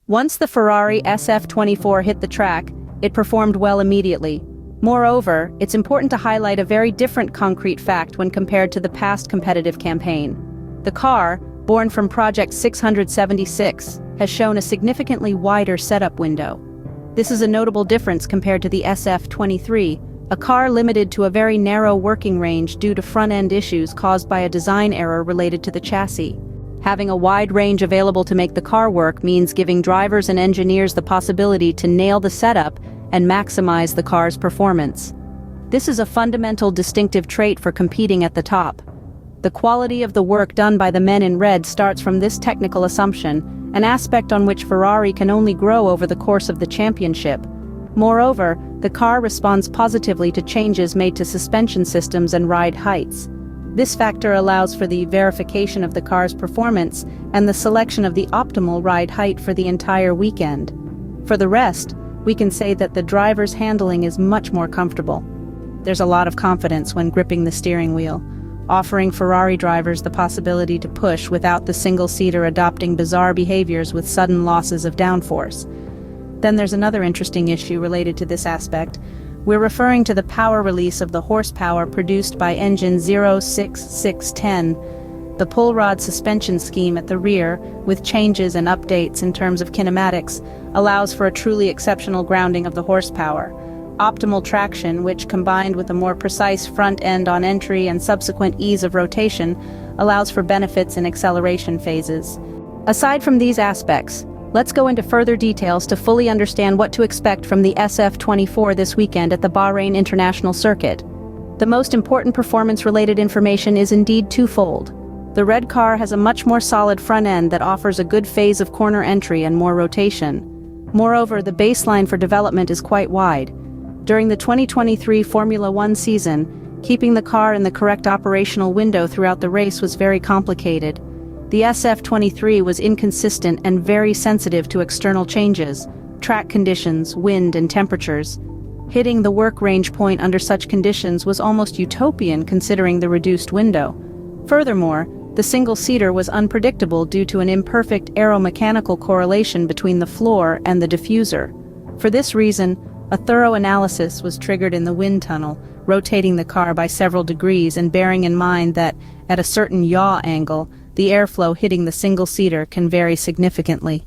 Once the Ferrari SF-24 hit the track, it performed well immediately. Moreover, it's important to highlight a very different concrete fact when compared to the past competitive campaign. The car, born from Project 676, has shown a significantly wider setup window. This is a notable difference compared to the SF-23, a car limited to a very narrow working range due to front-end issues caused by a design error related to the chassis. Having a wide range available to make the car work means giving drivers and engineers the possibility to nail the setup and maximize the car's performance. This is a fundamental distinctive trait for competing at the top. The quality of the work done by the men in red starts from this technical assumption, an aspect on which Ferrari can only grow over the course of the championship. Moreover, the car responds positively to changes made to suspension systems and ride heights. This factor allows for the verification of the car's performance and the selection of the optimal ride height for the entire weekend. For the rest, we can say that the driver's handling is much more comfortable. There's a lot of confidence when gripping the steering wheel, offering Ferrari drivers the possibility to push without the single-seater adopting bizarre behaviors with sudden losses of downforce. Then there's another interesting issue related to this aspect. We're referring to the power release of the horsepower produced by engine 06610. The pull rod suspension scheme at the rear, with changes and updates in terms of kinematics, allows for a truly exceptional grounding of the horsepower. Optimal traction, which combined with a more precise front end on entry and subsequent ease of rotation, allows for benefits in acceleration phases. Aside from these aspects, let's go into further details to fully understand what to expect from the SF-24 this weekend at the Bahrain International Circuit. The most important performance-related information is indeed twofold. The red car has a much more solid front end that offers a good phase of corner entry and more rotation. Moreover, the baseline for development is quite wide. During the 2023 Formula One season, keeping the car in the correct operational window throughout the race was very complicated. The SF-23 was inconsistent and very sensitive to external changes, track conditions, wind, and temperatures. Hitting the work range point under such conditions was almost utopian considering the reduced window. Furthermore, the single-seater was unpredictable due to an imperfect aeromechanical correlation between the floor and the diffuser. For this reason, a thorough analysis was triggered in the wind tunnel, rotating the car by several degrees and bearing in mind that, at a certain yaw angle, the airflow hitting the single-seater can vary significantly.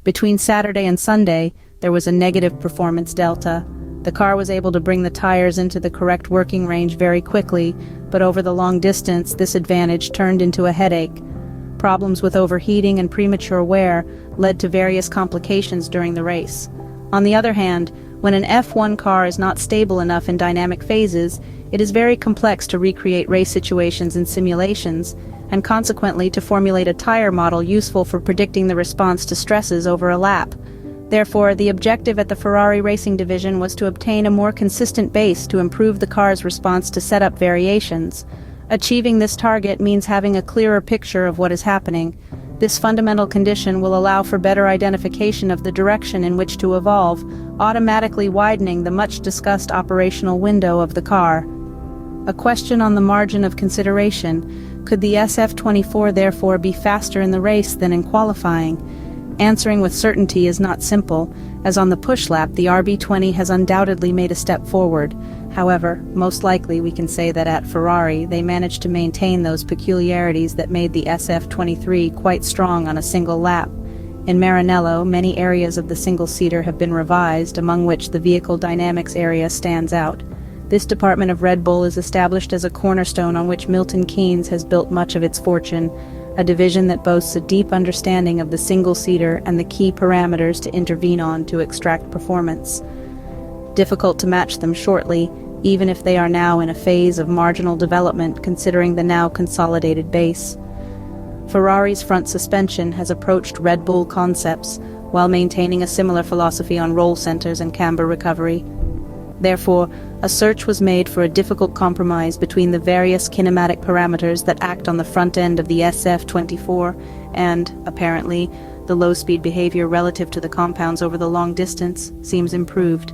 Between Saturday and Sunday, there was a negative performance delta. The car was able to bring the tires into the correct working range very quickly, but over the long distance, this advantage turned into a headache. Problems with overheating and premature wear led to various complications during the race. On the other hand, when an F1 car is not stable enough in dynamic phases, it is very complex to recreate race situations in simulations, and consequently to formulate a tire model useful for predicting the response to stresses over a lap. Therefore, the objective at the Ferrari Racing Division was to obtain a more consistent base to improve the car's response to setup variations. Achieving this target means having a clearer picture of what is happening. This fundamental condition will allow for better identification of the direction in which to evolve, automatically widening the much-discussed operational window of the car. A question on the margin of consideration: could the SF-24 therefore be faster in the race than in qualifying? Answering with certainty is not simple, as on the push lap the RB20 has undoubtedly made a step forward. However, most likely we can say that at Ferrari they managed to maintain those peculiarities that made the SF-23 quite strong on a single lap. In Maranello, many areas of the single-seater have been revised, among which the vehicle dynamics area stands out. This department of Red Bull is established as a cornerstone on which Milton Keynes has built much of its fortune, a division that boasts a deep understanding of the single-seater and the key parameters to intervene on to extract performance. Difficult to match them shortly, even if they are now in a phase of marginal development considering the now consolidated base. Ferrari's front suspension has approached Red Bull concepts, while maintaining a similar philosophy on roll centers and camber recovery. Therefore, a search was made for a difficult compromise between the various kinematic parameters that act on the front end of the SF-24 and, apparently, the low-speed behavior relative to the compounds over the long distance seems improved.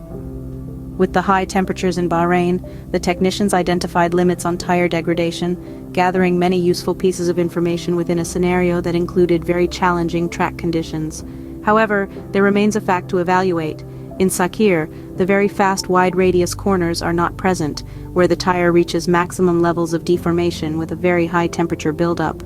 With the high temperatures in Bahrain, the technicians identified limits on tire degradation, gathering many useful pieces of information within a scenario that included very challenging track conditions. However, there remains a fact to evaluate. In Sakhir, the very fast wide radius corners are not present, where the tire reaches maximum levels of deformation with a very high temperature buildup.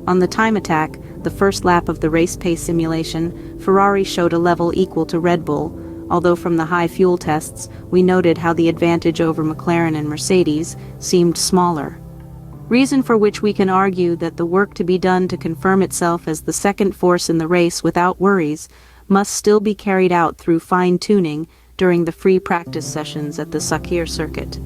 On the time attack, the first lap of the race pace simulation, Ferrari showed a level equal to Red Bull, although from the high fuel tests, we noted how the advantage over McLaren and Mercedes seemed smaller. Reason for which we can argue that the work to be done to confirm itself as the second force in the race without worries must still be carried out through fine-tuning during the free practice sessions at the Sakhir circuit.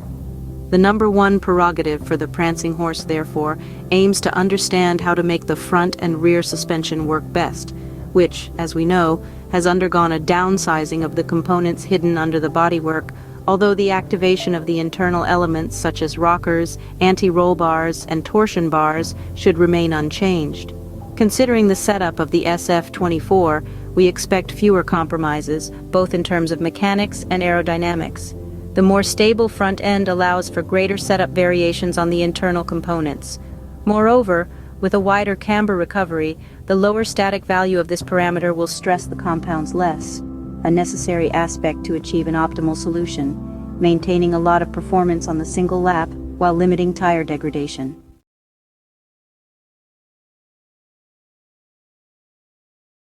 The number one prerogative for the prancing horse, therefore, aims to understand how to make the front and rear suspension work best, which, as we know, has undergone a downsizing of the components hidden under the bodywork, although the activation of the internal elements such as rockers, anti-roll bars, and torsion bars should remain unchanged. Considering the setup of the SF-24, we expect fewer compromises, both in terms of mechanics and aerodynamics. The more stable front end allows for greater setup variations on the internal components. Moreover, with a wider camber recovery, the lower static value of this parameter will stress the compounds less, a necessary aspect to achieve an optimal solution, maintaining a lot of performance on the single lap while limiting tire degradation.